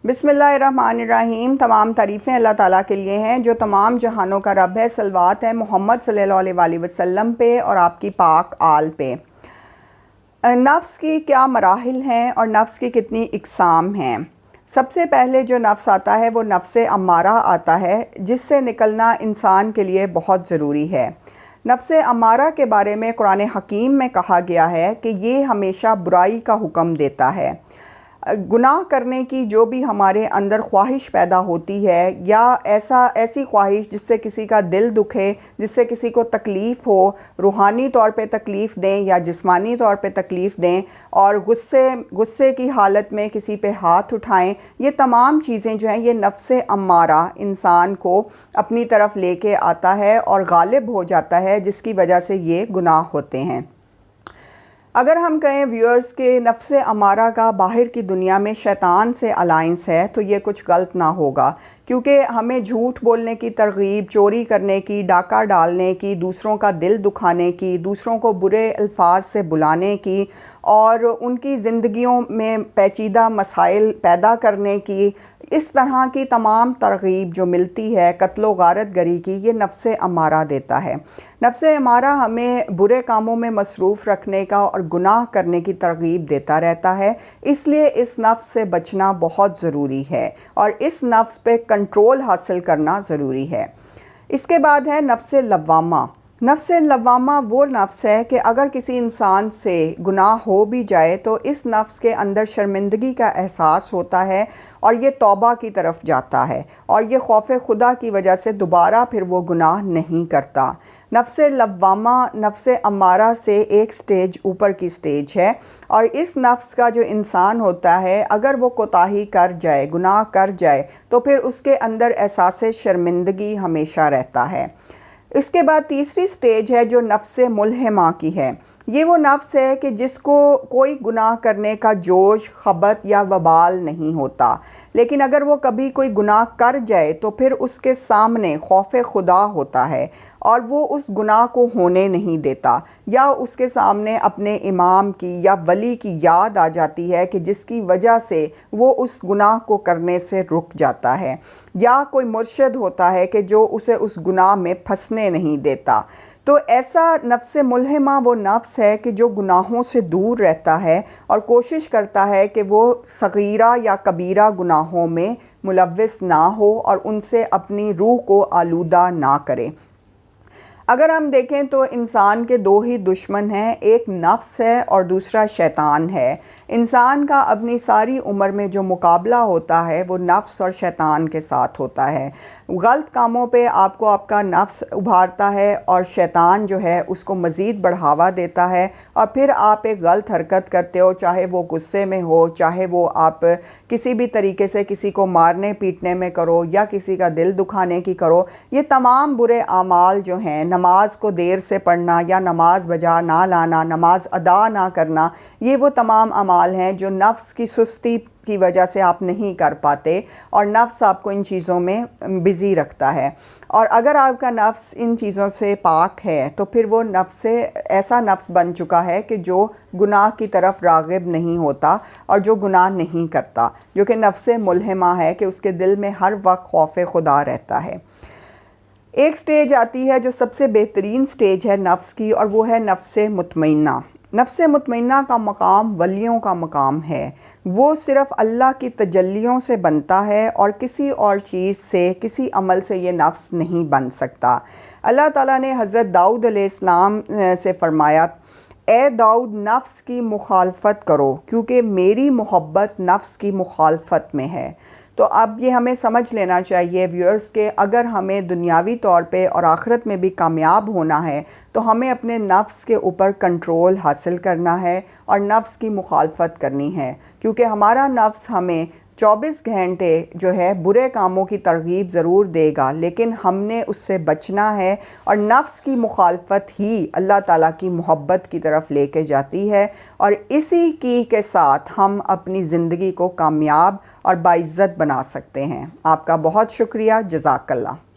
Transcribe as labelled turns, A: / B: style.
A: بسم اللہ الرحمن الرحیم۔ تمام تعریفیں اللہ تعالیٰ کے لیے ہیں جو تمام جہانوں کا رب ہے۔ صلوات ہے محمد صلی اللہ علیہ وآلہ وسلم پہ اور آپ کی پاک آل پہ۔ نفس کی کیا مراحل ہیں اور نفس کی کتنی اقسام ہیں؟ سب سے پہلے جو نفس آتا ہے وہ نفس امارہ آتا ہے، جس سے نکلنا انسان کے لیے بہت ضروری ہے۔ نفس امارہ کے بارے میں قرآن حکیم میں کہا گیا ہے کہ یہ ہمیشہ برائی کا حکم دیتا ہے۔ گناہ کرنے کی جو بھی ہمارے اندر خواہش پیدا ہوتی ہے یا ایسی خواہش جس سے کسی کا دل دکھے، جس سے کسی کو تکلیف ہو، روحانی طور پہ تکلیف دیں یا جسمانی طور پہ تکلیف دیں، اور غصے کی حالت میں کسی پہ ہاتھ اٹھائیں، یہ تمام چیزیں جو ہیں یہ نفس امارہ انسان کو اپنی طرف لے کے آتا ہے اور غالب ہو جاتا ہے، جس کی وجہ سے یہ گناہ ہوتے ہیں۔ اگر ہم کہیں ویورز کے نفس امارہ کا باہر کی دنیا میں شیطان سے الائنس ہے تو یہ کچھ غلط نہ ہوگا، کیونکہ ہمیں جھوٹ بولنے کی ترغیب، چوری کرنے کی، ڈاکہ ڈالنے کی، دوسروں کا دل دکھانے کی، دوسروں کو برے الفاظ سے بلانے کی اور ان کی زندگیوں میں پیچیدہ مسائل پیدا کرنے کی، اس طرح کی تمام ترغیب جو ملتی ہے قتل و غارت گری کی، یہ نفس امارہ دیتا ہے۔ نفس امارہ ہمیں برے کاموں میں مصروف رکھنے کا اور گناہ کرنے کی ترغیب دیتا رہتا ہے، اس لیے اس نفس سے بچنا بہت ضروری ہے اور اس نفس پہ کنٹرول حاصل کرنا ضروری ہے۔ اس کے بعد ہے نفس لوامہ۔ نفس لوامہ وہ نفس ہے کہ اگر کسی انسان سے گناہ ہو بھی جائے تو اس نفس کے اندر شرمندگی کا احساس ہوتا ہے اور یہ توبہ کی طرف جاتا ہے اور یہ خوف خدا کی وجہ سے دوبارہ پھر وہ گناہ نہیں کرتا۔ نفس لوامہ نفس امارہ سے ایک سٹیج اوپر کی سٹیج ہے، اور اس نفس کا جو انسان ہوتا ہے اگر وہ کوتاہی کر جائے، گناہ کر جائے، تو پھر اس کے اندر احساس شرمندگی ہمیشہ رہتا ہے۔ اس کے بعد تیسری سٹیج ہے جو نفس ملہمہ کی ہے۔ یہ وہ نفس ہے کہ جس کو کوئی گناہ کرنے کا جوش، خبت یا وبال نہیں ہوتا، لیکن اگر وہ کبھی کوئی گناہ کر جائے تو پھر اس کے سامنے خوف خدا ہوتا ہے اور وہ اس گناہ کو ہونے نہیں دیتا، یا اس کے سامنے اپنے امام کی یا ولی کی یاد آ جاتی ہے کہ جس کی وجہ سے وہ اس گناہ کو کرنے سے رک جاتا ہے، یا کوئی مرشد ہوتا ہے کہ جو اسے اس گناہ میں پھنسنے نہیں دیتا۔ تو ایسا نفس ملہمہ وہ نفس ہے کہ جو گناہوں سے دور رہتا ہے اور کوشش کرتا ہے کہ وہ صغیرہ یا کبیرہ گناہوں میں ملوث نہ ہو اور ان سے اپنی روح کو آلودہ نہ کرے۔ اگر ہم دیکھیں تو انسان کے دو ہی دشمن ہیں، ایک نفس ہے اور دوسرا شیطان ہے۔ انسان کا اپنی ساری عمر میں جو مقابلہ ہوتا ہے وہ نفس اور شیطان کے ساتھ ہوتا ہے۔ غلط کاموں پہ آپ کو آپ کا نفس ابھارتا ہے اور شیطان جو ہے اس کو مزید بڑھاوا دیتا ہے، اور پھر آپ ایک غلط حرکت کرتے ہو، چاہے وہ غصے میں ہو، چاہے وہ آپ کسی بھی طریقے سے کسی کو مارنے پیٹنے میں کرو یا کسی کا دل دکھانے کی کرو۔ یہ تمام برے اعمال جو ہیں، نماز کو دیر سے پڑھنا یا نماز بجا نہ لانا، نماز ادا نہ کرنا، یہ وہ تمام اعمال ہیں جو نفس کی سستی کی وجہ سے آپ نہیں کر پاتے اور نفس آپ کو ان چیزوں میں بزی رکھتا ہے۔ اور اگر آپ کا نفس ان چیزوں سے پاک ہے تو پھر وہ نفس ایسا نفس بن چکا ہے کہ جو گناہ کی طرف راغب نہیں ہوتا اور جو گناہ نہیں کرتا، جو کہ نفس ملہمہ ہے کہ اس کے دل میں ہر وقت خوف خدا رہتا ہے۔ ایک سٹیج آتی ہے جو سب سے بہترین سٹیج ہے نفس کی، اور وہ ہے نفس مطمئنہ۔ نفس مطمئنہ کا مقام ولیوں کا مقام ہے۔ وہ صرف اللہ کی تجلیوں سے بنتا ہے اور کسی اور چیز سے، کسی عمل سے یہ نفس نہیں بن سکتا۔ اللہ تعالیٰ نے حضرت داؤد علیہ السلام سے فرمایا، اے داؤد نفس کی مخالفت کرو کیونکہ میری محبت نفس کی مخالفت میں ہے۔ تو اب یہ ہمیں سمجھ لینا چاہیے ویورز کہ اگر ہمیں دنیاوی طور پہ اور آخرت میں بھی کامیاب ہونا ہے تو ہمیں اپنے نفس کے اوپر کنٹرول حاصل کرنا ہے اور نفس کی مخالفت کرنی ہے، کیونکہ ہمارا نفس ہمیں 24 گھنٹے جو ہے برے کاموں کی ترغیب ضرور دے گا، لیکن ہم نے اس سے بچنا ہے، اور نفس کی مخالفت ہی اللہ تعالیٰ کی محبت کی طرف لے کے جاتی ہے، اور اسی کی کے ساتھ ہم اپنی زندگی کو کامیاب اور باعزت بنا سکتے ہیں۔ آپ کا بہت شکریہ، جزاک اللہ۔